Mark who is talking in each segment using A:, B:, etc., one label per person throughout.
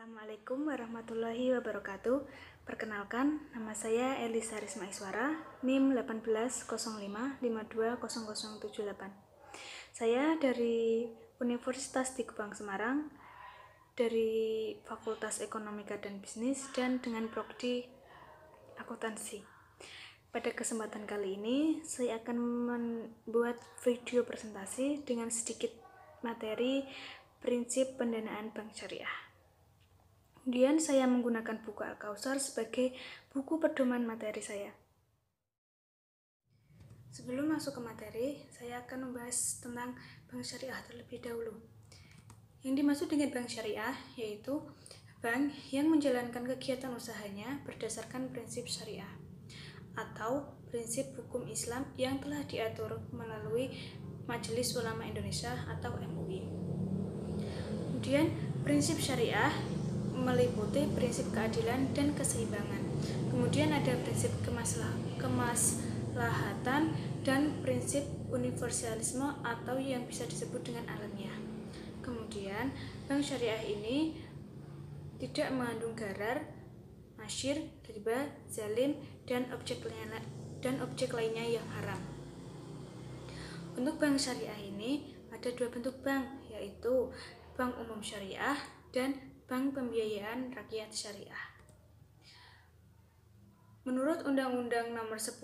A: Assalamualaikum warahmatullahi wabarakatuh. Perkenalkan, nama saya Elisa Risma Iswara, NIM 1805520078. Saya dari Universitas Tigupang Semarang, dari Fakultas Ekonomika dan Bisnis dan dengan prodi akuntansi. Pada kesempatan kali ini, saya akan membuat video presentasi dengan sedikit materi prinsip pendanaan bank syariah. Kemudian saya menggunakan buku Al-Kautsar sebagai buku pedoman materi saya. Sebelum masuk ke materi, saya akan membahas tentang bank syariah terlebih dahulu. Yang dimaksud dengan bank syariah yaitu bank yang menjalankan kegiatan usahanya berdasarkan prinsip syariah atau prinsip hukum Islam yang telah diatur melalui Majelis Ulama Indonesia atau MUI. Kemudian prinsip syariah meliputi prinsip keadilan dan keseimbangan. Kemudian ada prinsip kemaslahatan dan prinsip universalisme atau yang bisa disebut dengan alamiah. Kemudian bank syariah ini tidak mengandung gharar, masyir, riba, zalim, dan objek lainnya yang haram. Untuk bank syariah ini ada dua bentuk bank, yaitu bank umum syariah dan bank pembiayaan rakyat syariah. Menurut Undang-Undang Nomor 10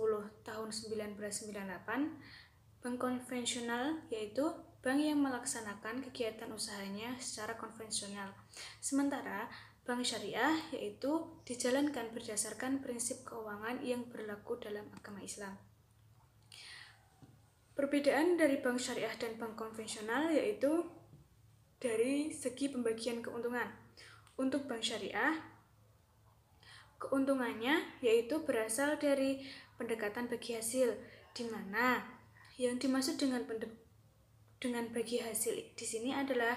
A: Tahun 1998, bank konvensional yaitu bank yang melaksanakan kegiatan usahanya secara konvensional. Sementara bank syariah yaitu dijalankan berdasarkan prinsip keuangan yang berlaku dalam agama Islam. Perbedaan dari bank syariah dan bank konvensional yaitu dari segi pembagian keuntungan. Untuk bank syariah, keuntungannya yaitu berasal dari pendekatan bagi hasil, di mana yang dimaksud dengan bagi hasil di sini adalah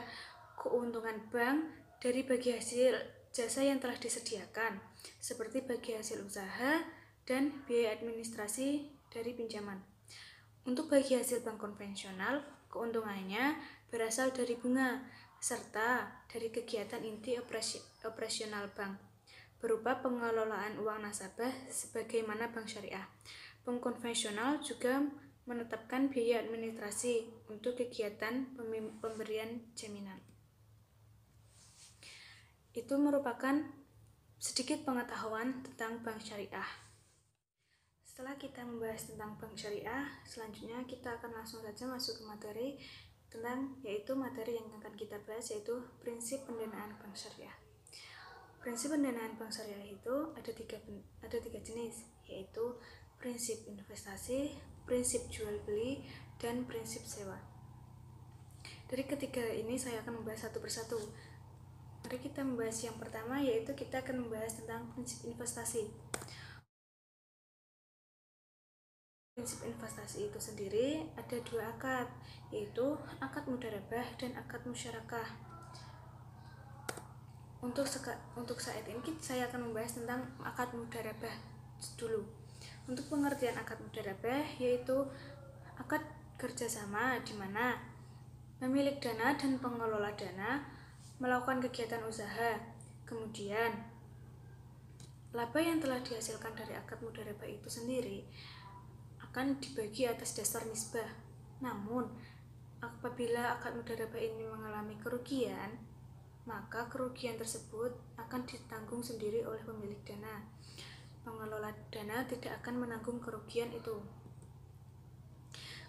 A: keuntungan bank dari bagi hasil jasa yang telah disediakan, seperti bagi hasil usaha dan biaya administrasi dari pinjaman. Untuk bagi hasil bank konvensional, keuntungannya berasal dari bunga serta dari kegiatan inti operasional bank berupa pengelolaan uang nasabah sebagaimana bank syariah. Bank konvensional juga menetapkan biaya administrasi untuk kegiatan pemberian jaminan. Itu merupakan sedikit pengetahuan tentang bank syariah. Setelah kita membahas tentang bank syariah, selanjutnya kita akan langsung saja masuk ke materi yaitu materi yang akan kita bahas, yaitu prinsip pendanaan bank syariah. Prinsip pendanaan bank syariah itu ada tiga jenis, yaitu prinsip investasi, prinsip jual beli, dan prinsip sewa. Dari ketiga ini saya akan membahas satu persatu. Mari kita membahas yang pertama, yaitu kita akan membahas tentang prinsip investasi. Prinsip investasi itu sendiri ada dua akad, yaitu akad mudharabah dan akad musyarakah. Untuk saat ini saya akan membahas tentang akad mudharabah dulu. Untuk pengertian akad mudharabah yaitu akad kerjasama di mana pemilik dana dan pengelola dana melakukan kegiatan usaha. Kemudian laba yang telah dihasilkan dari akad mudharabah itu sendiri akan dibagi atas dasar nisbah. Namun, apabila akad mudharabah ini mengalami kerugian, maka kerugian tersebut akan ditanggung sendiri oleh pemilik dana. Pengelola dana tidak akan menanggung kerugian itu.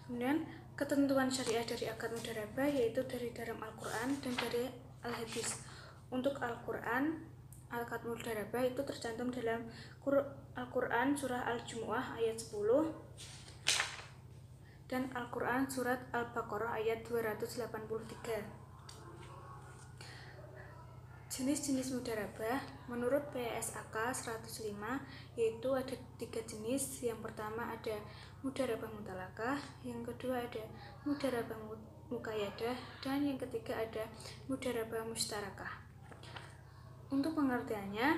A: Kemudian, ketentuan syariah dari akad mudharabah yaitu dari dalam Al-Quran dan dari Al-Hadis. Untuk Al-Quran, akad mudharabah itu tercantum dalam Al-Quran surah Al-Jumu'ah ayat 10 dan Al-Quran surat Al-Baqarah ayat 283. Jenis-jenis mudharabah menurut PSAK 105 yaitu ada 3 jenis. Yang pertama ada mudharabah mutalakah, yang kedua ada mudharabah muqayyadah, dan yang ketiga ada mudharabah mustarakah. Untuk pengertiannya,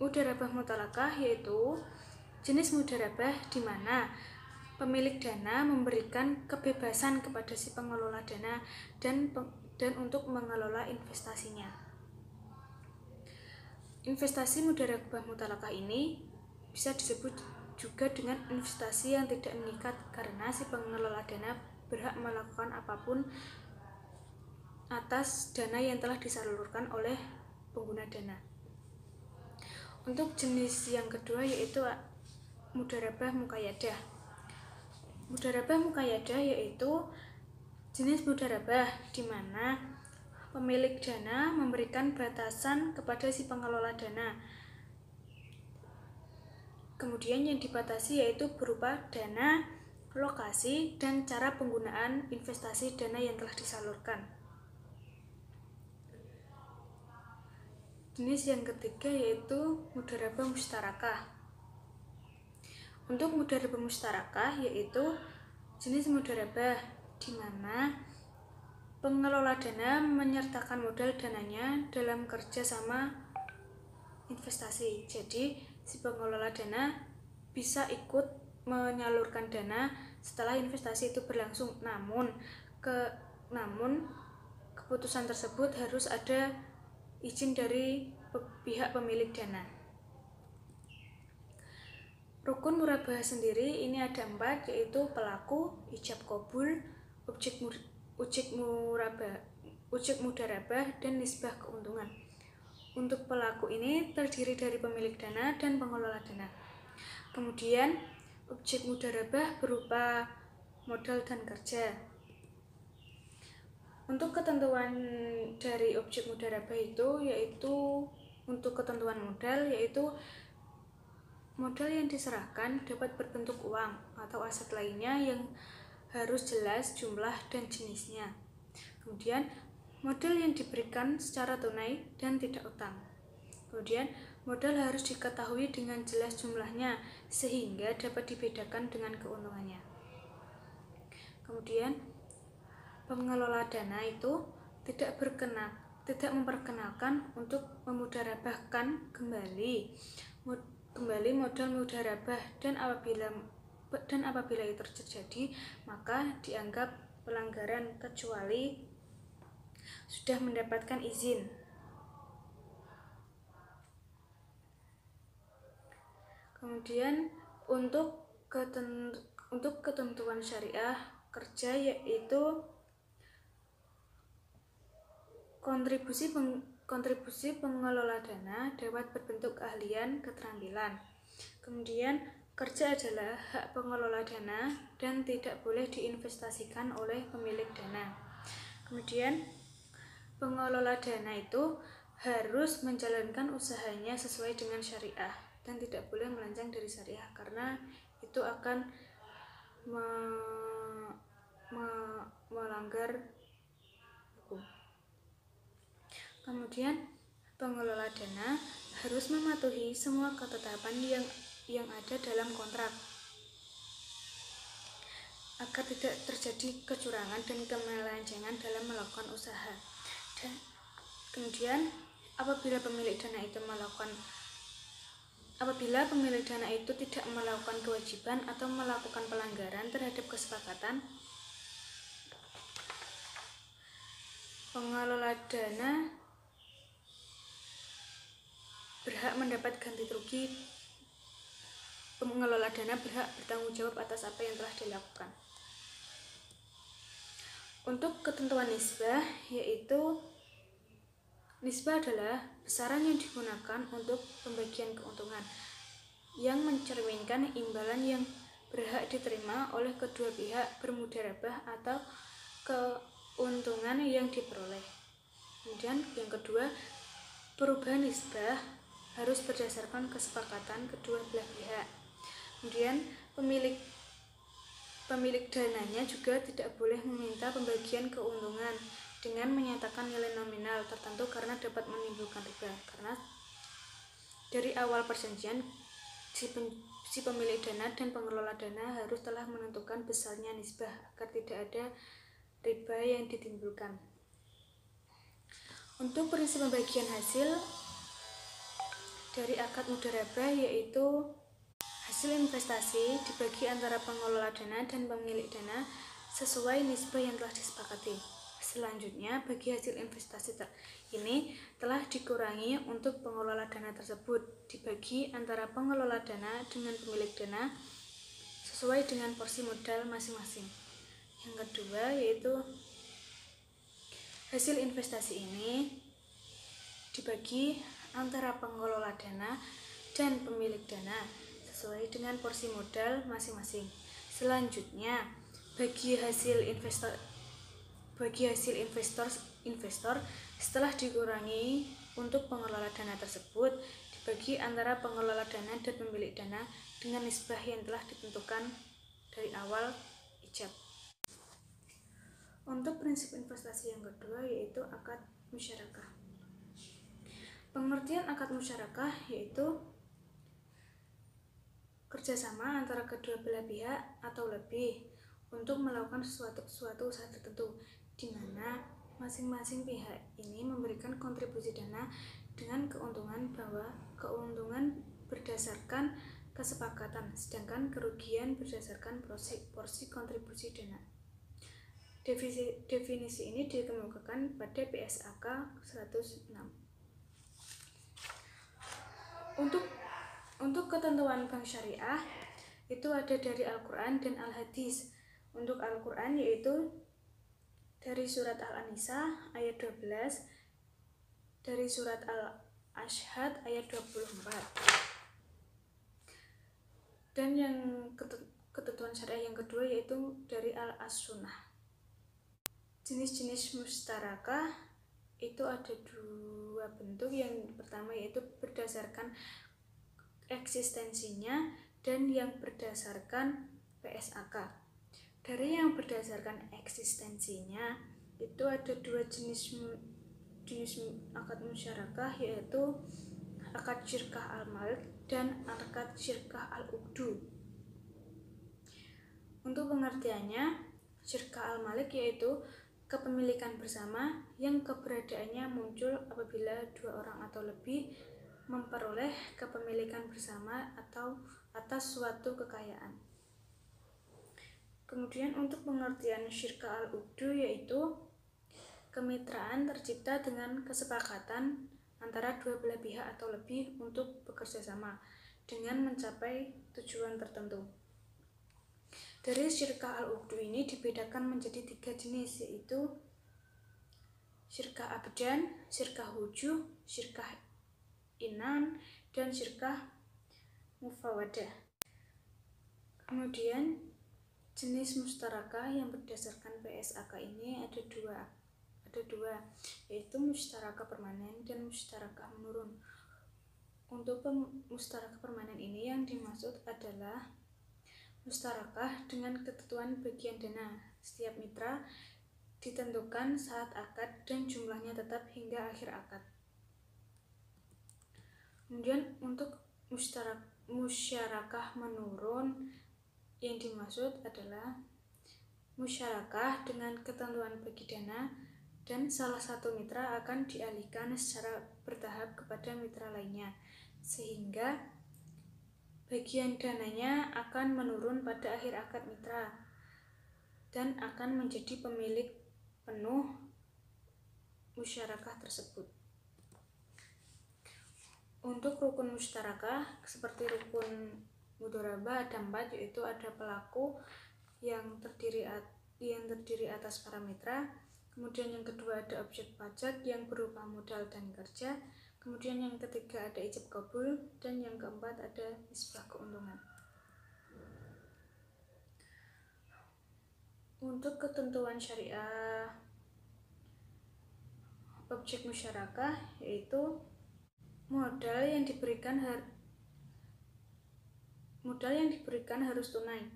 A: mudharabah mutalakah yaitu jenis mudharabah di mana pemilik dana memberikan kebebasan kepada si pengelola dana dan untuk mengelola investasinya. Investasi mudharabah mutalakah ini bisa disebut juga dengan investasi yang tidak mengikat, karena si pengelola dana berhak melakukan apapun atas dana yang telah disalurkan oleh pengguna dana. Untuk jenis yang kedua yaitu mudharabah muqayyadah. Mudharabah muqayyadah yaitu jenis mudharabah di mana pemilik dana memberikan batasan kepada si pengelola dana. Kemudian yang dibatasi yaitu berupa dana, lokasi, dan cara penggunaan investasi dana yang telah disalurkan. Jenis yang ketiga yaitu mudharabah mustarakah. Untuk mudharabah mustarakah yaitu jenis mudharabah di mana pengelola dana menyertakan modal dananya dalam kerja sama investasi. Jadi si pengelola dana bisa ikut menyalurkan dana setelah investasi itu berlangsung, namun keputusan tersebut harus ada izin dari pihak pemilik dana. Rukun murabah sendiri ini ada 4, yaitu pelaku, ijab qabul, objek mudharabah, dan nisbah keuntungan. Untuk pelaku ini terdiri dari pemilik dana dan pengelola dana. Kemudian objek mudharabah berupa modal dan kerja. Untuk ketentuan dari objek mudharabah itu yaitu untuk ketentuan modal yaitu modal yang diserahkan dapat berbentuk uang atau aset lainnya yang harus jelas jumlah dan jenisnya. Kemudian modal yang diberikan secara tunai dan tidak utang. Kemudian modal harus diketahui dengan jelas jumlahnya sehingga dapat dibedakan dengan keuntungannya. Kemudian pengelola dana itu tidak memperkenalkan untuk memudharabahkan kembali modal mudharabah, dan apabila itu terjadi maka dianggap pelanggaran kecuali sudah mendapatkan izin. Kemudian untuk ketentuan syariah kerja yaitu kontribusi pengelola dana dapat berbentuk keahlian, keterampilan. Kemudian kerja adalah hak pengelola dana dan tidak boleh diinvestasikan oleh pemilik dana. Kemudian pengelola dana itu harus menjalankan usahanya sesuai dengan syariah dan tidak boleh melenceng dari syariah, karena itu akan melanggar hukum. Kemudian pengelola dana harus mematuhi semua ketetapan yang ada dalam kontrak agar tidak terjadi kecurangan dan kemelancengan dalam melakukan usaha. Dan kemudian apabila pemilik dana itu tidak melakukan kewajiban atau melakukan pelanggaran terhadap kesepakatan, pengelola dana berhak mendapat ganti rugi. Pengelola dana berhak bertanggung jawab atas apa yang telah dilakukan. Untuk ketentuan nisbah, yaitu nisbah adalah besaran yang digunakan untuk pembagian keuntungan yang mencerminkan imbalan yang berhak diterima oleh kedua pihak bermudharabah atau keuntungan yang diperoleh. Kemudian yang kedua, perubahan nisbah harus berdasarkan kesepakatan kedua belah pihak. Kemudian pemilik dananya juga tidak boleh meminta pembagian keuntungan dengan menyatakan nilai nominal tertentu karena dapat menimbulkan riba. Karena dari awal perjanjian si pemilik dana dan pengelola dana harus telah menentukan besarnya nisbah agar tidak ada riba yang ditimbulkan. Untuk prinsip pembagian hasil dari akad mudharabah yaitu hasil investasi dibagi antara pengelola dana dan pemilik dana sesuai nisbah yang telah disepakati. Selanjutnya, bagi hasil investasi ini telah dikurangi untuk pengelola dana tersebut, dibagi antara pengelola dana dengan pemilik dana sesuai dengan porsi modal masing-masing. Yang kedua yaitu hasil investasi ini dibagi antara pengelola dana dan pemilik dana sesuai dengan porsi modal masing-masing. Selanjutnya, bagi hasil investor setelah dikurangi untuk pengelola dana tersebut dibagi antara pengelola dana dan pemilik dana dengan nisbah yang telah ditentukan dari awal ijab. Untuk prinsip investasi yang kedua yaitu akad musyarakah. Pengertian akad musyarakah yaitu kerjasama antara kedua belah pihak atau lebih untuk melakukan suatu usaha tertentu, di mana masing-masing pihak ini memberikan kontribusi dana dengan keuntungan bahwa keuntungan berdasarkan kesepakatan, sedangkan kerugian berdasarkan porsi kontribusi dana. Definisi ini dikemukakan pada PSAK 106. Untuk ketentuan bank syariah itu ada dari Al-Quran dan Al-Hadis. Untuk Al-Quran yaitu dari surat Al-Nisa ayat 12, dari surat Al-Ashhad ayat 24. Dan yang ketentuan syariah yang kedua yaitu dari Al-As-Sunnah. Jenis-jenis mustarakah itu ada dua bentuk. Yang pertama yaitu berdasarkan eksistensinya dan yang berdasarkan PSAK. Dari yang berdasarkan eksistensinya itu ada dua jenis akad musyarakah yaitu akad syirkah al-malik dan akad syirkah al-uqdu. Untuk pengertiannya, syirkah al-malik yaitu kepemilikan bersama yang keberadaannya muncul apabila dua orang atau lebih memperoleh kepemilikan bersama atau atas suatu kekayaan. Kemudian untuk pengertian syirkah al-uqdu yaitu kemitraan tercipta dengan kesepakatan antara dua belah pihak atau lebih untuk bekerja sama dengan mencapai tujuan tertentu. Dari syirkah al-uqdu ini dibedakan menjadi 3 jenis, yaitu syirkah abdan, syirkah wujuh, syirkah inan, dan syirkah mufawadah. Kemudian jenis mustarakah yang berdasarkan PSAK ini ada dua, yaitu mustarakah permanen dan mustarakah menurun. Untuk mustarakah permanen ini yang dimaksud adalah mustarakah dengan ketentuan bagian dana setiap mitra ditentukan saat akad dan jumlahnya tetap hingga akhir akad. Kemudian untuk musyarakah menurun yang dimaksud adalah musyarakah dengan ketentuan bagi dana dan salah satu mitra akan dialihkan secara bertahap kepada mitra lainnya, sehingga bagian dananya akan menurun pada akhir akad mitra dan akan menjadi pemilik penuh musyarakah tersebut. Untuk rukun musyarakah seperti rukun mudharabah ada 4, yaitu ada pelaku yang terdiri atas para mitra, kemudian yang kedua ada objek pajak yang berupa modal dan kerja, kemudian yang ketiga ada ijab kabul, dan yang keempat ada nisbah keuntungan. Untuk ketentuan syariah objek musyarakah yaitu modal yang diberikan harus tunai.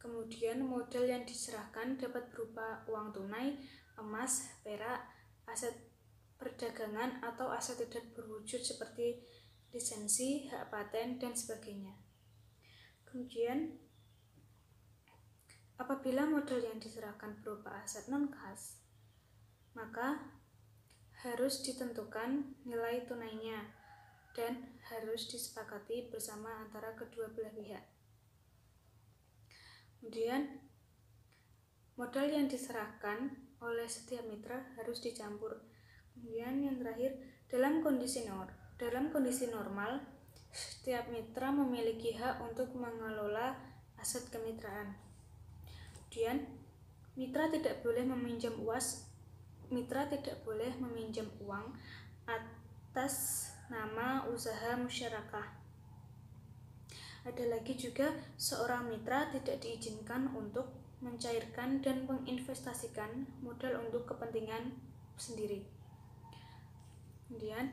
A: Kemudian modal yang diserahkan dapat berupa uang tunai, emas, perak, aset perdagangan atau aset tidak berwujud seperti lisensi, hak paten, dan sebagainya. Kemudian apabila modal yang diserahkan berupa aset non-kas, maka harus ditentukan nilai tunainya dan harus disepakati bersama antara kedua belah pihak. Kemudian modal yang diserahkan oleh setiap mitra harus dicampur. Kemudian yang terakhir, dalam kondisi normal, setiap mitra memiliki hak untuk mengelola aset kemitraan. Kemudian, mitra tidak boleh meminjam uang atas nama usaha musyarakah. Ada lagi juga, seorang mitra tidak diizinkan untuk mencairkan dan menginvestasikan modal untuk kepentingan sendiri. Kemudian,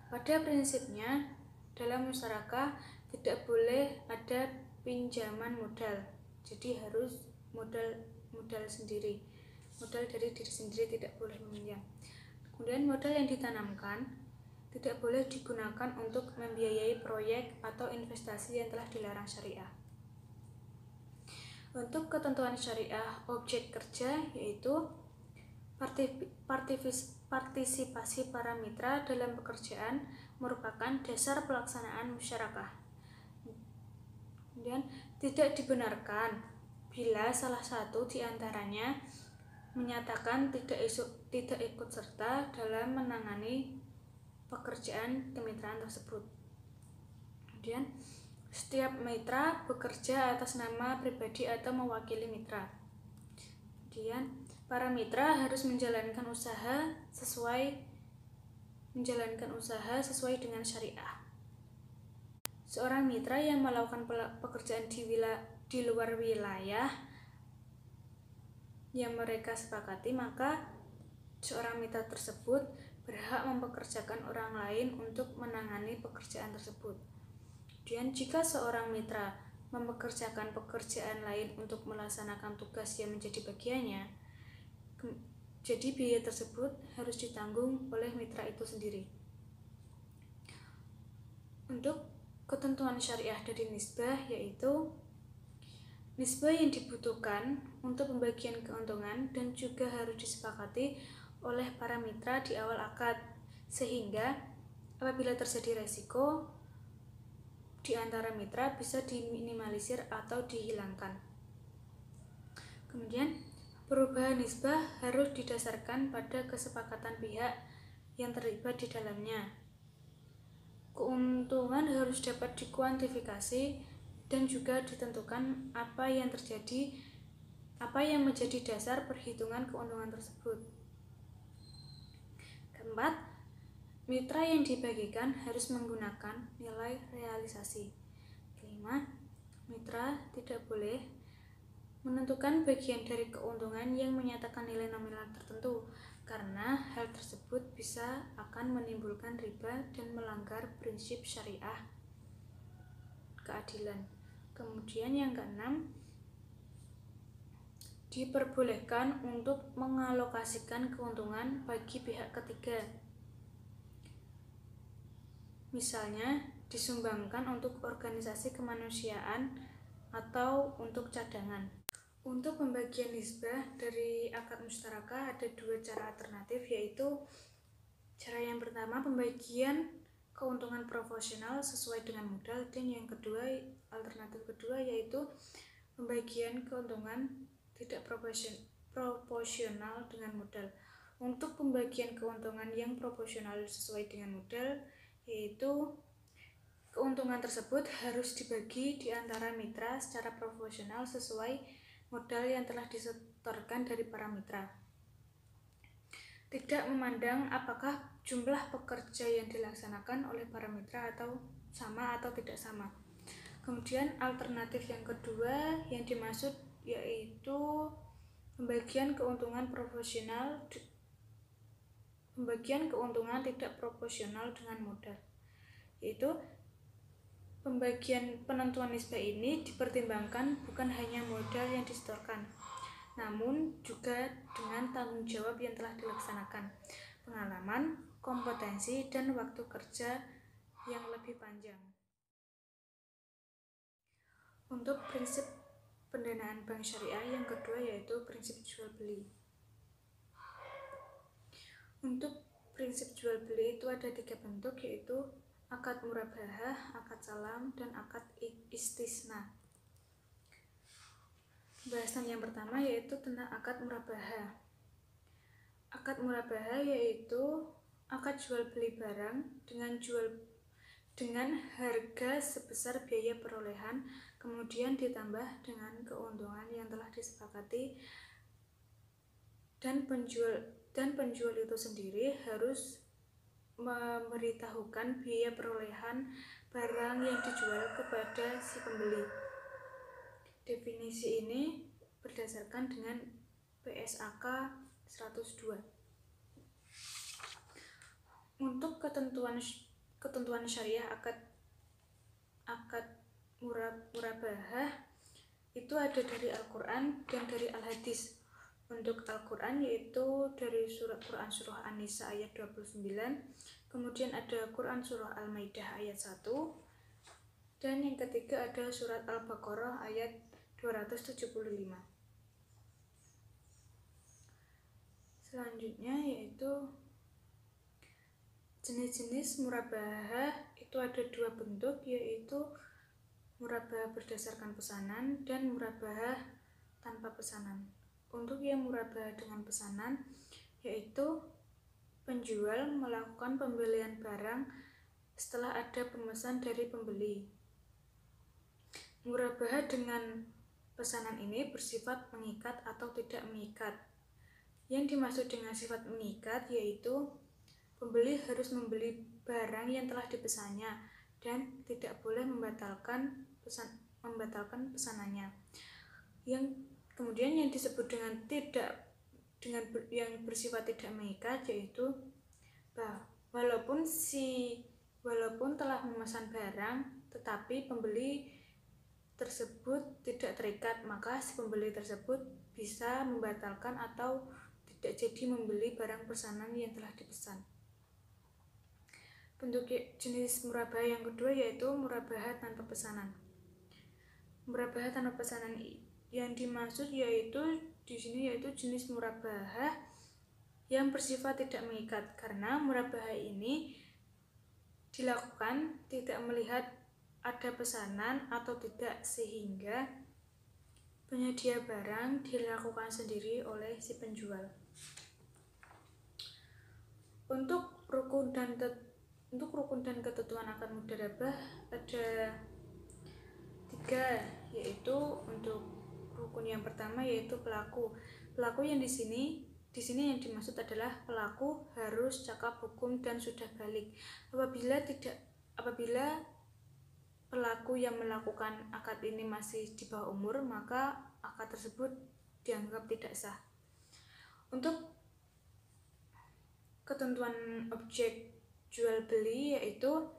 A: pada prinsipnya, dalam musyarakah tidak boleh ada pinjaman modal. Jadi harus modal sendiri. Modal dari diri sendiri, tidak boleh meminjam. Kemudian modal yang ditanamkan tidak boleh digunakan untuk membiayai proyek atau investasi yang telah dilarang syariah. Untuk ketentuan syariah objek kerja yaitu partisipasi para mitra dalam pekerjaan merupakan dasar pelaksanaan musyarakah. Kemudian tidak dibenarkan bila salah satu di antaranya menyatakan tidak ikut serta dalam menangani pekerjaan kemitraan tersebut. Kemudian setiap mitra bekerja atas nama pribadi atau mewakili mitra. Kemudian para mitra harus menjalankan usaha sesuai dengan syariah. Seorang mitra yang melakukan pekerjaan di luar wilayah yang mereka sepakati, maka seorang mitra tersebut berhak mempekerjakan orang lain untuk menangani pekerjaan tersebut. Kemudian jika seorang mitra mempekerjakan pekerjaan lain untuk melaksanakan tugas yang menjadi bagiannya, jadi biaya tersebut harus ditanggung oleh mitra itu sendiri. Untuk ketentuan syariah dari nisbah, yaitu nisbah yang dibutuhkan untuk pembagian keuntungan dan juga harus disepakati oleh para mitra di awal akad, sehingga apabila terjadi resiko di antara mitra bisa diminimalisir atau dihilangkan. Kemudian perubahan nisbah harus didasarkan pada kesepakatan pihak yang terlibat di dalamnya. Keuntungan harus dapat dikuantifikasi dan juga ditentukan apa yang menjadi dasar perhitungan keuntungan tersebut. Keempat, mitra yang dibagikan harus menggunakan nilai realisasi. Kelima, mitra tidak boleh menentukan bagian dari keuntungan yang menyatakan nilai nominal tertentu, karena hal tersebut bisa akan menimbulkan riba dan melanggar prinsip syariah keadilan. Kemudian yang keenam, diperbolehkan untuk mengalokasikan keuntungan bagi pihak ketiga. Misalnya, disumbangkan untuk organisasi kemanusiaan atau untuk cadangan. Untuk pembagian nisbah dari akad musyarakah ada dua cara alternatif, yaitu cara yang pertama pembagian keuntungan proporsional sesuai dengan modal, dan yang kedua, alternatif kedua, yaitu pembagian keuntungan tidak proporsional dengan modal. Untuk pembagian keuntungan yang proporsional sesuai dengan modal, yaitu keuntungan tersebut harus dibagi di antara mitra secara proporsional sesuai modal yang telah disetorkan dari para mitra, tidak memandang apakah jumlah pekerja yang dilaksanakan oleh para mitra atau sama atau tidak sama. Kemudian alternatif yang kedua yang dimaksud yaitu pembagian keuntungan tidak proporsional dengan modal, yaitu pembagian penentuan nisbah ini dipertimbangkan bukan hanya modal yang disetorkan, namun juga dengan tanggung jawab yang telah dilaksanakan, pengalaman, kompetensi, dan waktu kerja yang lebih panjang. Untuk prinsip pendanaan bank syariah yang kedua yaitu prinsip jual beli. Untuk prinsip jual beli itu ada 3 bentuk, yaitu akad murabahah, akad salam, dan akad istisna. Bahasan yang pertama yaitu tentang akad murabaha. Akad murabaha yaitu akad jual beli barang dengan harga sebesar biaya perolehan, kemudian ditambah dengan keuntungan yang telah disepakati, dan penjual itu sendiri harus memberitahukan biaya perolehan barang yang dijual kepada si pembeli. Definisi ini berdasarkan dengan PSAK 102. Untuk ketentuan syariah akad murabahah itu ada dari Al-Quran dan dari Al-Hadis. Untuk Al-Quran yaitu dari Quran surah An-Nisa ayat 29, kemudian ada Quran surah Al-Maidah ayat 1, dan yang ketiga ada surat Al-Baqarah ayat 275. Selanjutnya yaitu jenis-jenis murabahah itu ada dua bentuk, yaitu murabahah berdasarkan pesanan dan murabahah tanpa pesanan. Untuk yang murabahah dengan pesanan yaitu penjual melakukan pembelian barang setelah ada pemesan dari pembeli. Murabahah dengan pesanan ini bersifat mengikat atau tidak mengikat. Yang dimaksud dengan sifat mengikat yaitu pembeli harus membeli barang yang telah dipesannya dan tidak boleh membatalkan pesanannya. Kemudian yang disebut dengan yang bersifat tidak mengikat yaitu walaupun telah memesan barang tetapi pembeli tersebut tidak terikat, maka si pembeli tersebut bisa membatalkan atau tidak jadi membeli barang pesanan yang telah dipesan. Bentuk jenis murabahah yang kedua yaitu murabahah tanpa pesanan. Murabahah tanpa pesanan yang dimaksud yaitu di sini yaitu jenis murabahah yang bersifat tidak mengikat, karena murabahah ini dilakukan tidak melihat ada pesanan atau tidak, sehingga penyedia barang dilakukan sendiri oleh si penjual. Untuk rukun dan ketentuan akad mudharabah ada 3, yaitu untuk rukun yang pertama yaitu pelaku. Pelaku yang di sini yang dimaksud adalah pelaku harus cakap hukum dan sudah balik. Apabila pelaku yang melakukan akad ini masih di bawah umur, maka akad tersebut dianggap tidak sah. Untuk ketentuan objek jual beli yaitu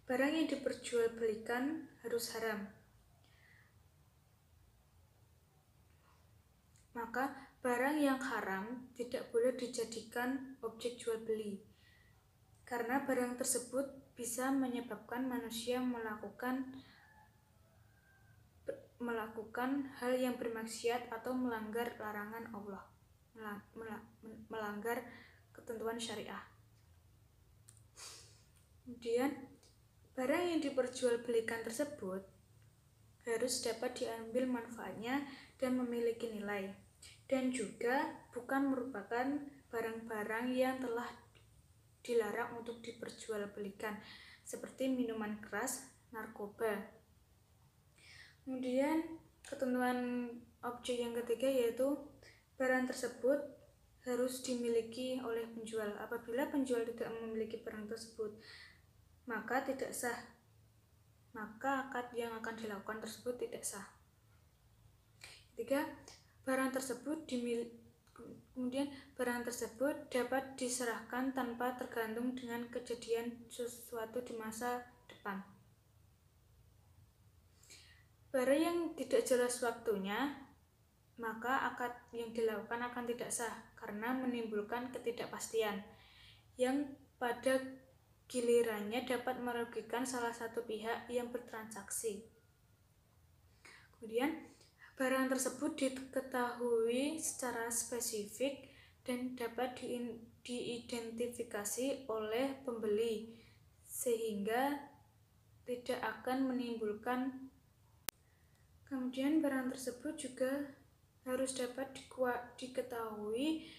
A: barang yang diperjualbelikan harus haram. Maka barang yang haram tidak boleh dijadikan objek jual beli, karena barang tersebut bisa menyebabkan manusia melakukan hal yang bermaksiat atau melanggar larangan Allah, melanggar ketentuan syariah. Kemudian barang yang diperjualbelikan tersebut harus dapat diambil manfaatnya dan memiliki nilai, dan juga bukan merupakan barang-barang yang telah dilarang untuk diperjualbelikan seperti minuman keras, narkoba. Kemudian ketentuan objek yang ketiga yaitu barang tersebut harus dimiliki oleh penjual. Apabila penjual tidak memiliki barang tersebut, maka tidak sah. Maka akad yang akan dilakukan tersebut tidak sah. Ketiga, barang tersebut dapat diserahkan tanpa tergantung dengan kejadian sesuatu di masa depan. Barang yang tidak jelas waktunya, maka akad yang dilakukan akan tidak sah karena menimbulkan ketidakpastian yang pada gilirannya dapat merugikan salah satu pihak yang bertransaksi. Kemudian barang tersebut diketahui secara spesifik dan dapat diidentifikasi oleh pembeli sehingga tidak akan menimbulkan. Kemudian barang tersebut juga harus dapat diketahui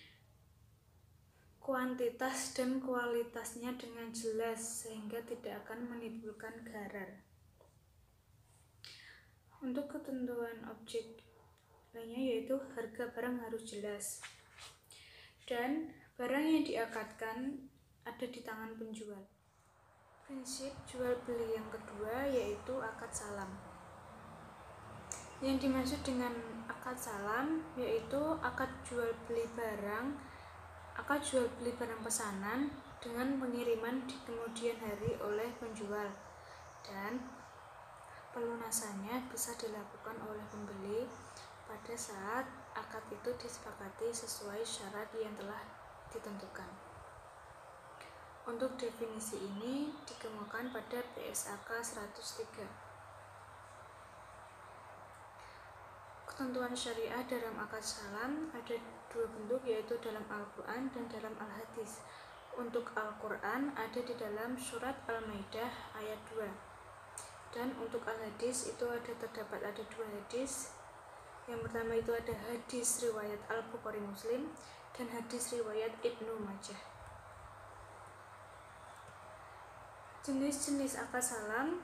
A: kuantitas dan kualitasnya dengan jelas sehingga tidak akan menimbulkan gharar. Untuk ketentuan objek lainnya yaitu harga barang harus jelas dan barang yang diakadkan ada di tangan penjual. Prinsip jual beli yang kedua yaitu akad salam. Yang dimaksud dengan akad salam yaitu akad jual beli barang pesanan dengan pengiriman di kemudian hari oleh penjual, dan pelunasannya bisa dilakukan oleh pembeli pada saat akad itu disepakati sesuai syarat yang telah ditentukan. Untuk definisi ini dikemukakan pada PSAK 103. Ketentuan syariah dalam akad salam ada dua bentuk, yaitu dalam Al-Quran dan dalam Al-Hadis. Untuk Al-Quran ada di dalam surat Al-Maidah ayat 2, dan untuk Al-Hadis itu terdapat dua hadis. Yang pertama itu ada hadis riwayat Al-Bukhari Muslim dan hadis riwayat Ibnu Majah. Jenis-jenis akad salam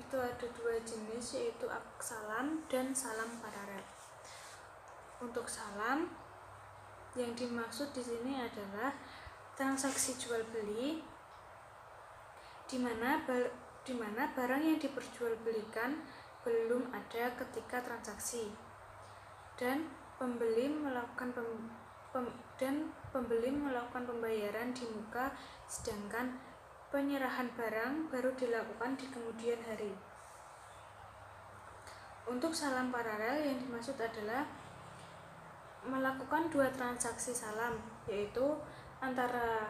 A: itu ada dua jenis, yaitu akad salam dan salam paralel. Untuk salam yang dimaksud di sini adalah transaksi jual beli di mana barang yang diperjualbelikan belum ada ketika transaksi dan pembeli melakukan pembayaran di muka, sedangkan penyerahan barang baru dilakukan di kemudian hari. Untuk salam paralel yang dimaksud adalah melakukan dua transaksi salam, yaitu antara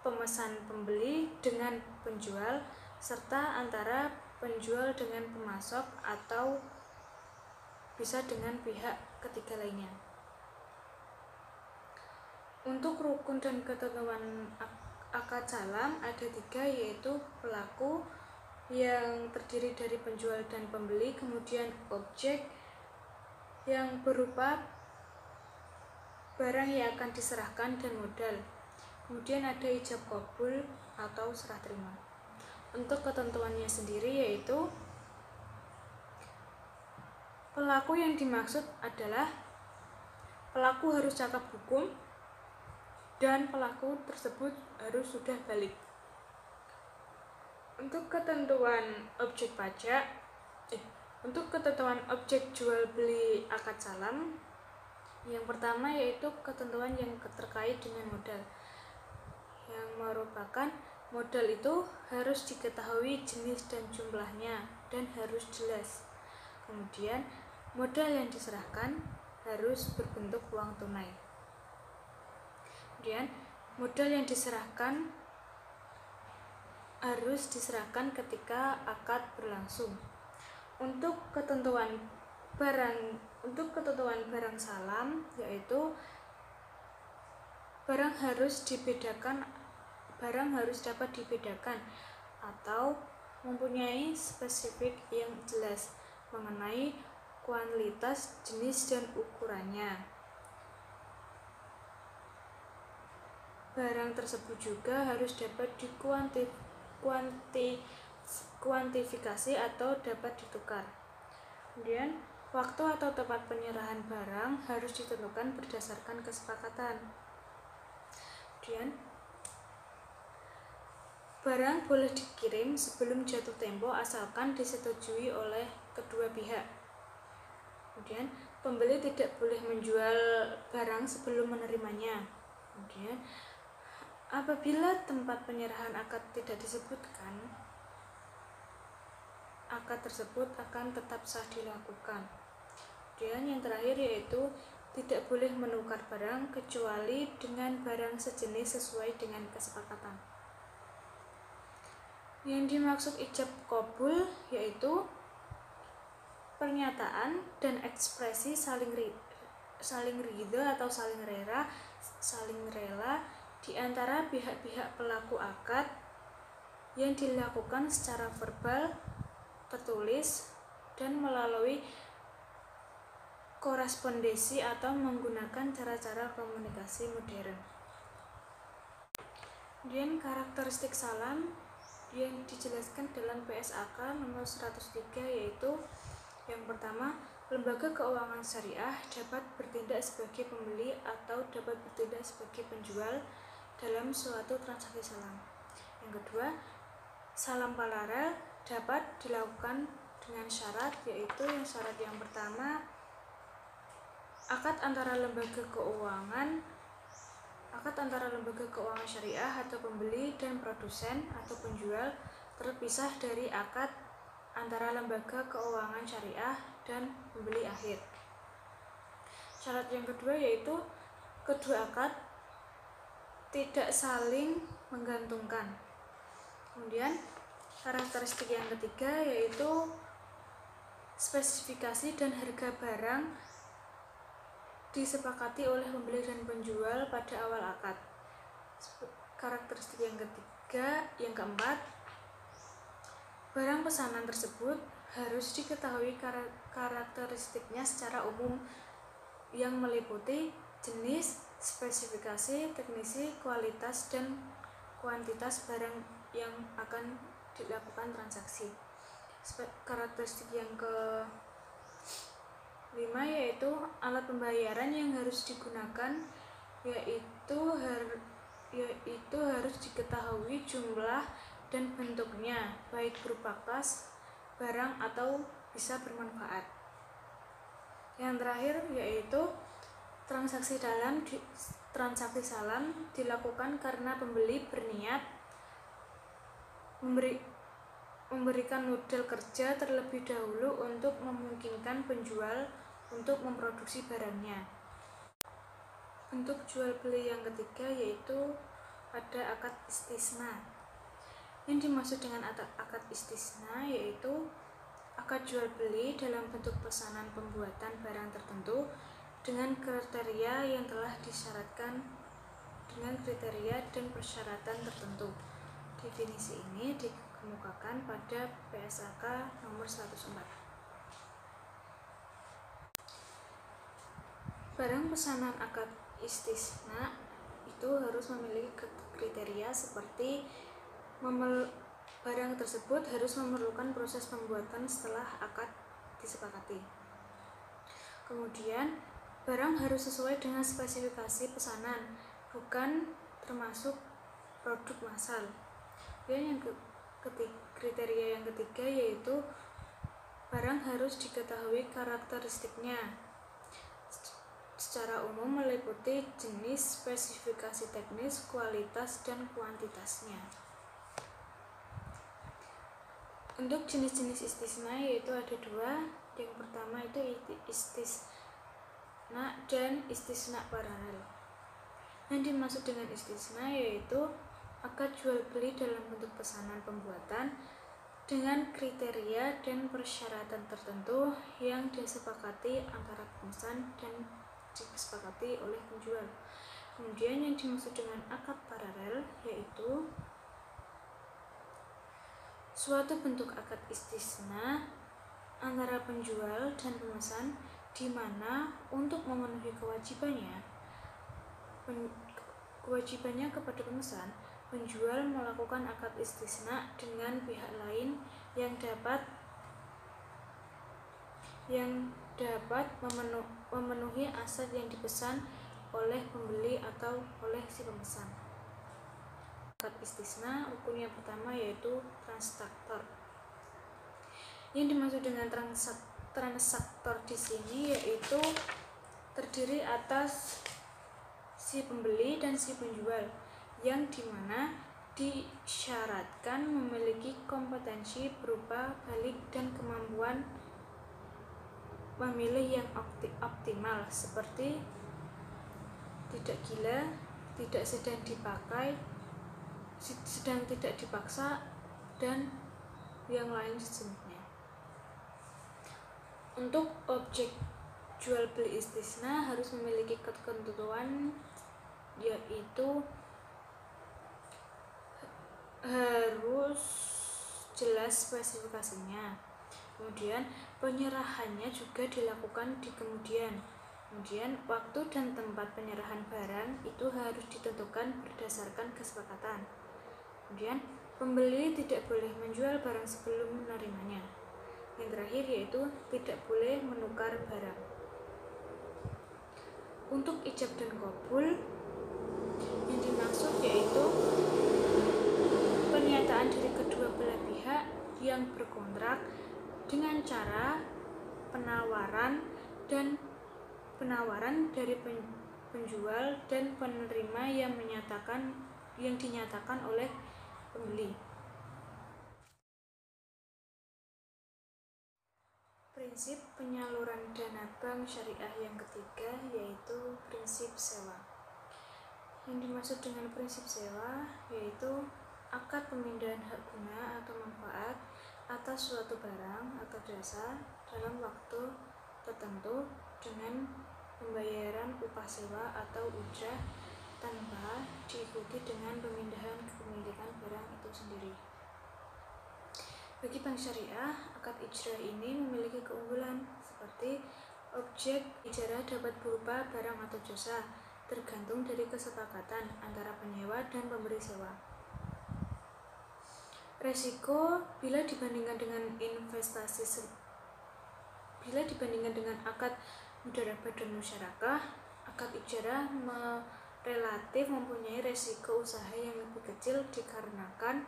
A: pemesan pembeli dengan penjual, serta antara penjual dengan pemasok atau bisa dengan pihak ketiga lainnya. Untuk rukun dan ketentuan akad salam ada tiga, yaitu pelaku yang terdiri dari penjual dan pembeli, kemudian objek yang berupa barang yang akan diserahkan dan modal, kemudian ada ijab qabul atau serah terima. Untuk ketentuannya sendiri yaitu pelaku yang dimaksud adalah pelaku harus cakap hukum dan pelaku tersebut harus sudah balik. Untuk ketentuan objek jual beli akad salam, yang pertama yaitu ketentuan yang terkait dengan modal, yang merupakan modal itu harus diketahui jenis dan jumlahnya dan harus jelas. Kemudian modal yang diserahkan harus berbentuk uang tunai. Kemudian modal yang diserahkan harus diserahkan ketika akad berlangsung. Untuk ketentuan barang salam yaitu barang harus dapat dibedakan atau mempunyai spesifik yang jelas mengenai kuantitas, jenis, dan ukurannya. Barang tersebut juga harus dapat kuantifikasi atau dapat ditukar. Kemudian waktu atau tempat penyerahan barang harus ditentukan berdasarkan kesepakatan. Kemudian barang boleh dikirim sebelum jatuh tempo asalkan disetujui oleh kedua pihak. Kemudian pembeli tidak boleh menjual barang sebelum menerimanya. Kemudian apabila tempat penyerahan akad tidak disebutkan, akad tersebut akan tetap sah dilakukan. Dan yang terakhir yaitu tidak boleh menukar barang kecuali dengan barang sejenis sesuai dengan kesepakatan. Yang dimaksud ijab qabul yaitu pernyataan dan ekspresi saling ridha atau saling rela di antara pihak-pihak pelaku akad yang dilakukan secara verbal, tertulis, dan melalui korespondensi atau menggunakan cara-cara komunikasi modern. Kemudian karakteristik salam yang dijelaskan dalam PSAK nomor 103 yaitu yang pertama, lembaga keuangan syariah dapat bertindak sebagai pembeli atau dapat bertindak sebagai penjual dalam suatu transaksi salam. Yang kedua, salam paralel dapat dilakukan dengan syarat, yaitu yang syarat yang pertama, akad antara lembaga keuangan syariah atau pembeli dan produsen atau penjual terpisah dari akad antara lembaga keuangan syariah dan pembeli akhir. Syarat yang kedua yaitu kedua akad tidak saling menggantungkan. Kemudian karakteristik yang ketiga yaitu spesifikasi dan harga barang disepakati oleh pembeli dan penjual pada awal akad. Karakteristik yang keempat, barang pesanan tersebut harus diketahui karakteristiknya secara umum yang meliputi jenis, spesifikasi, teknisi, kualitas, dan kuantitas barang yang akan dilakukan transaksi. Karakteristik yang kelima yaitu alat pembayaran yang harus digunakan yaitu harus diketahui jumlah dan bentuknya, baik berupa kas, barang, atau bisa bermanfaat. Yang terakhir yaitu transaksi salam dilakukan karena pembeli berniat memberikan modal kerja terlebih dahulu untuk memungkinkan penjual untuk memproduksi barangnya. Bentuk jual beli yang ketiga yaitu ada akad istisna. Yang dimaksud dengan akad istisna yaitu akad jual beli dalam bentuk pesanan pembuatan barang tertentu dengan kriteria yang telah disyaratkan dengan kriteria dan persyaratan tertentu. Definisi ini dikemukakan pada PSAK nomor 104. Barang pesanan akad istisna itu harus memiliki kriteria seperti barang tersebut harus memerlukan proses pembuatan setelah akad disepakati. Kemudian, barang harus sesuai dengan spesifikasi pesanan, bukan termasuk produk massal. Dan kriteria yang ketiga yaitu barang harus diketahui karakteristiknya. Secara umum meliputi jenis, spesifikasi teknis, kualitas, dan kuantitasnya. Untuk jenis-jenis istisna yaitu ada dua. Yang pertama itu istisna dan istisna paralel. Yang dimaksud dengan istisna yaitu akad jual beli dalam bentuk pesanan pembuatan dengan kriteria dan persyaratan tertentu yang disepakati antara pemesan dan disepakati oleh penjual. Kemudian yang dimaksud dengan akad paralel yaitu suatu bentuk akad istisna antara penjual dan pemesan di mana untuk memenuhi kewajibannya kepada pemesan, penjual melakukan akad istisna dengan pihak lain yang dapat memenuhi aset yang dipesan oleh pembeli atau oleh si pemesan. Akad istisna rukun yang pertama yaitu transaktor. Yang dimaksud dengan transaktor di sini yaitu terdiri atas si pembeli dan si penjual yang dimana disyaratkan memiliki kompetensi berupa balik dan kemampuan memilih yang optimal seperti tidak gila, tidak sedang tidak dipaksa, dan yang lain sejenisnya. Untuk objek jual beli istisna harus memiliki ketentuan yaitu harus jelas spesifikasinya, Kemudian penyerahannya juga dilakukan di kemudian. Kemudian waktu dan tempat penyerahan barang itu harus ditentukan berdasarkan kesepakatan. Kemudian pembeli tidak boleh menjual barang sebelum menerimanya. Yang terakhir yaitu tidak boleh menukar barang. Untuk ijab dan qabul yang dimaksud yaitu pernyataan dari kedua belah pihak yang berkontrak dengan cara penawaran dari penjual dan penerima yang dinyatakan oleh pembeli. Prinsip penyaluran dana bank syariah yang ketiga yaitu prinsip sewa. Yang dimaksud dengan prinsip sewa yaitu akad pemindahan hak guna atau manfaat atas suatu barang atau jasa dalam waktu tertentu dengan pembayaran upah sewa atau ujrah tanpa diikuti dengan pemindahan kepemilikan barang itu sendiri. Bagi bank syariah, akad ijrah ini memiliki keunggulan seperti objek ijarah dapat berupa barang atau jasa, tergantung dari kesepakatan antara penyewa dan pemberi sewa. Resiko bila dibandingkan dengan akad mudharabah dan musyarakah, akad ijarah relatif mempunyai resiko usaha yang lebih kecil dikarenakan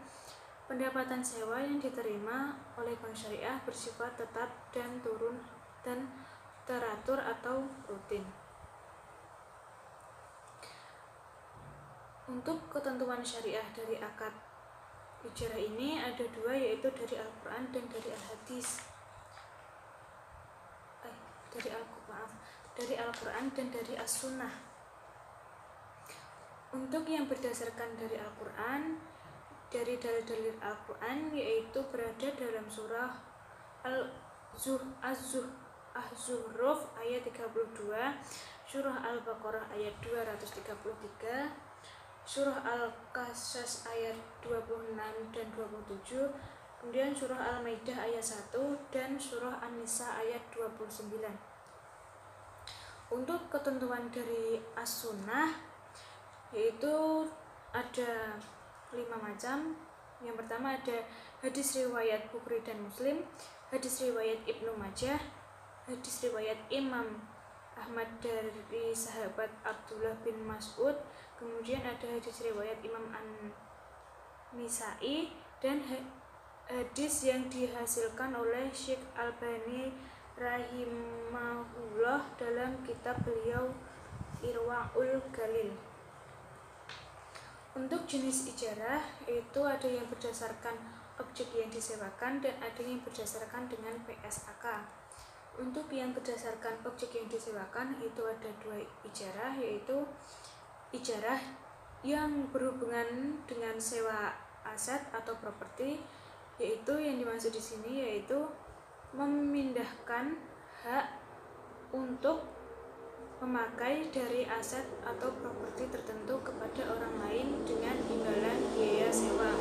A: pendapatan sewa yang diterima oleh bank syariah bersifat tetap dan teratur atau rutin. Untuk ketentuan syariah dari akad ijarah ini ada dua, yaitu dari Al-Quran dan dari Al-Hadis. Dari Al-Quran dan dari As-Sunnah. Untuk yang berdasarkan dari Al-Quran, dari dalil-dalil Al-Quran yaitu berada dalam surah Az-Zuhruf ayat 32, surah Al-Baqarah ayat 233, surah Al-Qasas ayat 26 dan 27, kemudian surah Al-Maidah ayat 1 dan surah An-Nisa ayat 29. Untuk ketentuan dari As-Sunnah yaitu ada 5 macam. Yang pertama ada hadis riwayat Bukhari dan Muslim, hadis riwayat Ibnu Majah, hadis riwayat Imam Ahmad dari sahabat Abdullah bin Mas'ud, kemudian ada hadis riwayat Imam An-Nisai, dan hadis yang dihasilkan oleh Syekh Albani rahimahullah dalam kitab beliau Irwaul Galil. Untuk jenis ijarah itu ada yang berdasarkan objek yang disewakan dan ada yang berdasarkan dengan PSAK. Untuk yang berdasarkan objek yang disewakan itu ada 2 ijarah, yaitu ijarah yang berhubungan dengan sewa aset atau properti, yaitu yang dimaksud di sini yaitu memindahkan hak untuk memakai dari aset atau properti tertentu kepada orang lain dengan imbalan biaya sewa.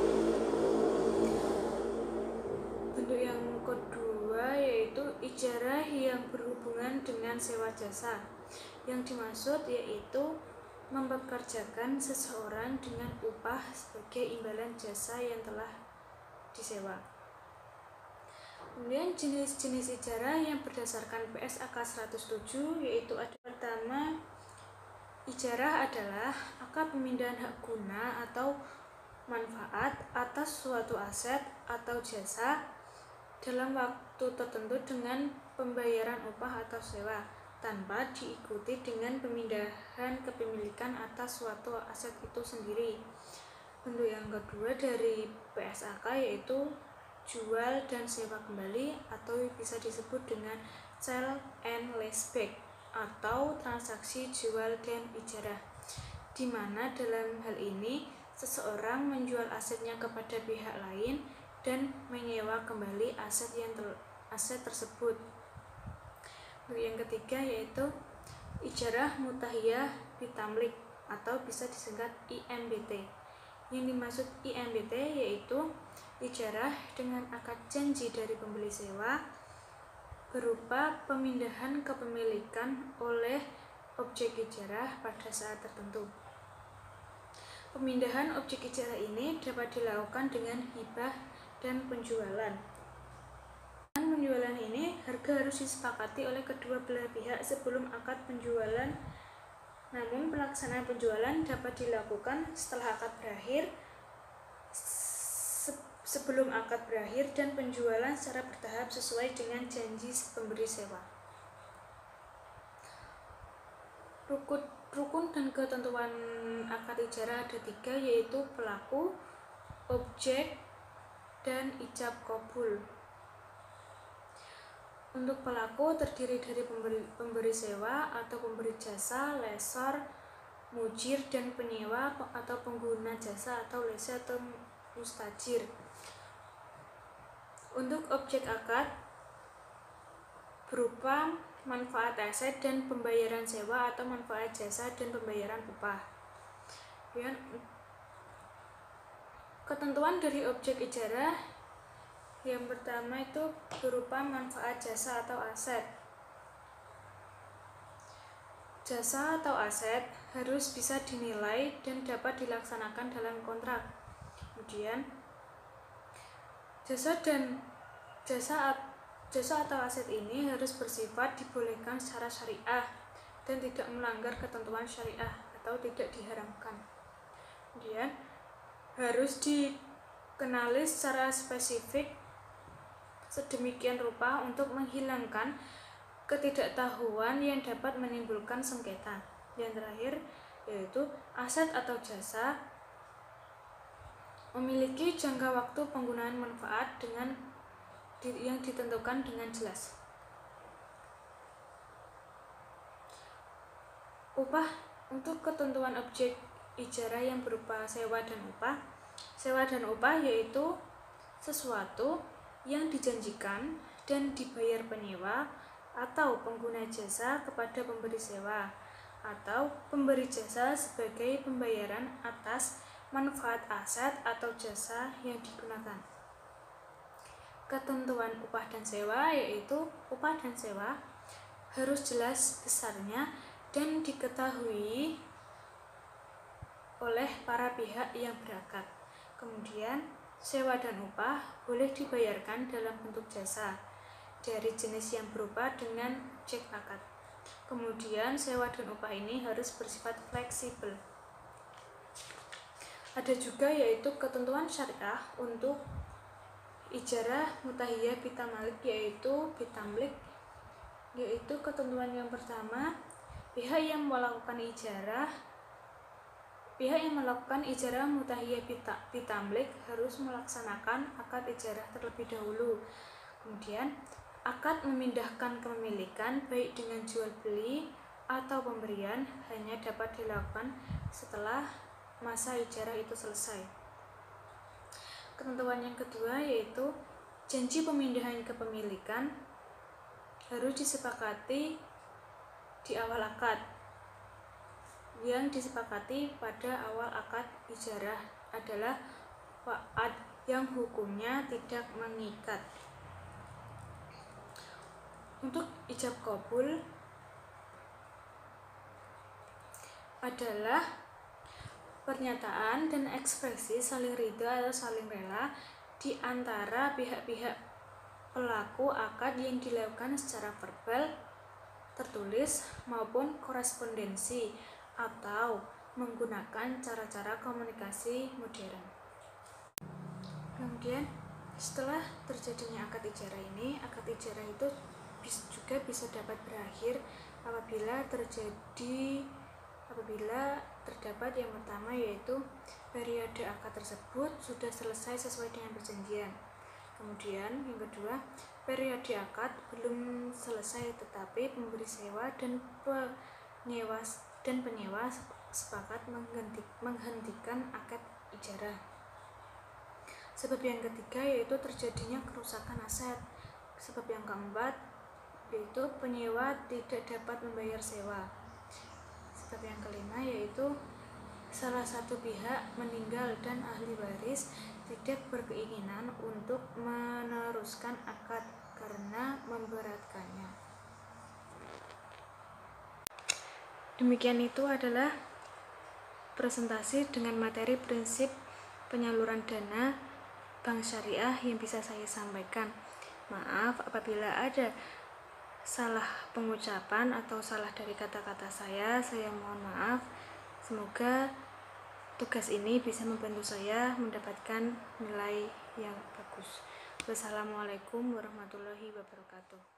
A: Bentuk yang kedua yaitu ijarah yang berhubungan dengan sewa jasa. Yang dimaksud yaitu mempekerjakan seseorang dengan upah sebagai imbalan jasa yang telah disewa. Kemudian jenis-jenis ijarah yang berdasarkan PSAK 107 yaitu ada pertama, ijarah adalah akad pemindahan hak guna atau manfaat atas suatu aset atau jasa dalam waktu tertentu dengan pembayaran upah atau sewa tanpa diikuti dengan pemindahan kepemilikan atas suatu aset itu sendiri. Bentuk yang kedua dari PSAK yaitu jual dan sewa kembali atau bisa disebut dengan sell and leaseback atau transaksi jual dan ijarah, di mana dalam hal ini seseorang menjual asetnya kepada pihak lain dan menyewa kembali aset tersebut. Yang ketiga yaitu ijarah mutahiyah bitamlik atau bisa disingkat IMBT. Yang dimaksud IMBT yaitu ijarah dengan akad janji dari pembeli sewa berupa pemindahan kepemilikan oleh objek ijarah pada saat tertentu. Pemindahan objek ijarah ini dapat dilakukan dengan hibah dan penjualan. Dengan penjualan ini, harga harus disepakati oleh kedua belah pihak sebelum akad penjualan. Namun pelaksanaan penjualan dapat dilakukan setelah akad berakhir, sebelum akad berakhir, dan penjualan secara bertahap sesuai dengan janji pemberi sewa. Rukun dan ketentuan akad ijarah ada 3, yaitu pelaku, objek, dan ijab qabul. Untuk pelaku terdiri dari pemberi sewa atau pemberi jasa, lesor, mujir, dan penyewa atau pengguna jasa atau lese atau mustajir. Untuk objek akad berupa manfaat aset dan pembayaran sewa atau manfaat jasa dan pembayaran upah. Ketentuan dari objek ijarah yang pertama itu berupa manfaat jasa atau aset. Jasa atau aset harus bisa dinilai dan dapat dilaksanakan dalam kontrak. Kemudian jasa atau aset ini harus bersifat dibolehkan secara syariah dan tidak melanggar ketentuan syariah atau tidak diharamkan. Kemudian harus dikenali secara spesifik sedemikian rupa untuk menghilangkan ketidaktahuan yang dapat menimbulkan sengketa. Yang terakhir yaitu aset atau jasa memiliki jangka waktu penggunaan manfaat yang ditentukan dengan jelas. Upah. Untuk ketentuan objek ijarah yang berupa sewa dan upah. Sewa dan upah yaitu sesuatu yang dijanjikan dan dibayar penyewa atau pengguna jasa kepada pemberi sewa atau pemberi jasa sebagai pembayaran atas manfaat aset atau jasa yang digunakan. Ketentuan upah dan sewa yaitu upah dan sewa harus jelas besarnya dan diketahui oleh para pihak yang berakad. Kemudian sewa dan upah boleh dibayarkan dalam bentuk jasa dari jenis yang berupa dengan objek akad. Kemudian sewa dan upah ini harus bersifat fleksibel. Ada juga yaitu ketentuan syariah untuk ijarah mutahiyah bitamlik yaitu ketentuan yang pertama, pihak yang melakukan ijarah mutahiyah bitamlik harus melaksanakan akad ijarah terlebih dahulu. Kemudian akad memindahkan kepemilikan baik dengan jual beli atau pemberian hanya dapat dilakukan setelah masa ijarah itu selesai. Ketentuan yang kedua yaitu janji pemindahan kepemilikan harus disepakati di awal akad. Yang disepakati pada awal akad ijarah adalah wa'ad yang hukumnya tidak mengikat. Untuk ijab qabul adalah pernyataan dan ekspresi saling ridha atau saling rela di antara pihak-pihak pelaku akad yang dilakukan secara verbal, tertulis maupun korespondensi atau menggunakan cara-cara komunikasi modern. Kemudian setelah terjadinya akad ijarah ini, akad ijarah itu juga bisa dapat berakhir apabila terdapat yang pertama yaitu periode akad tersebut sudah selesai sesuai dengan perjanjian. Kemudian yang kedua, periode akad belum selesai tetapi pemberi sewa dan penyewa sepakat menghentikan akad ijarah. Sebab yang ketiga yaitu terjadinya kerusakan aset. Sebab yang keempat yaitu penyewa tidak dapat membayar sewa. Sebab yang kelima yaitu salah satu pihak meninggal dan ahli waris tidak berkeinginan untuk meneruskan akad karena memberatkannya. Demikian itu adalah presentasi dengan materi prinsip penyaluran dana bank syariah yang bisa saya sampaikan. Maaf apabila ada salah pengucapan atau salah dari kata-kata saya mohon maaf. Semoga tugas ini bisa membantu saya mendapatkan nilai yang bagus. Wassalamualaikum warahmatullahi wabarakatuh.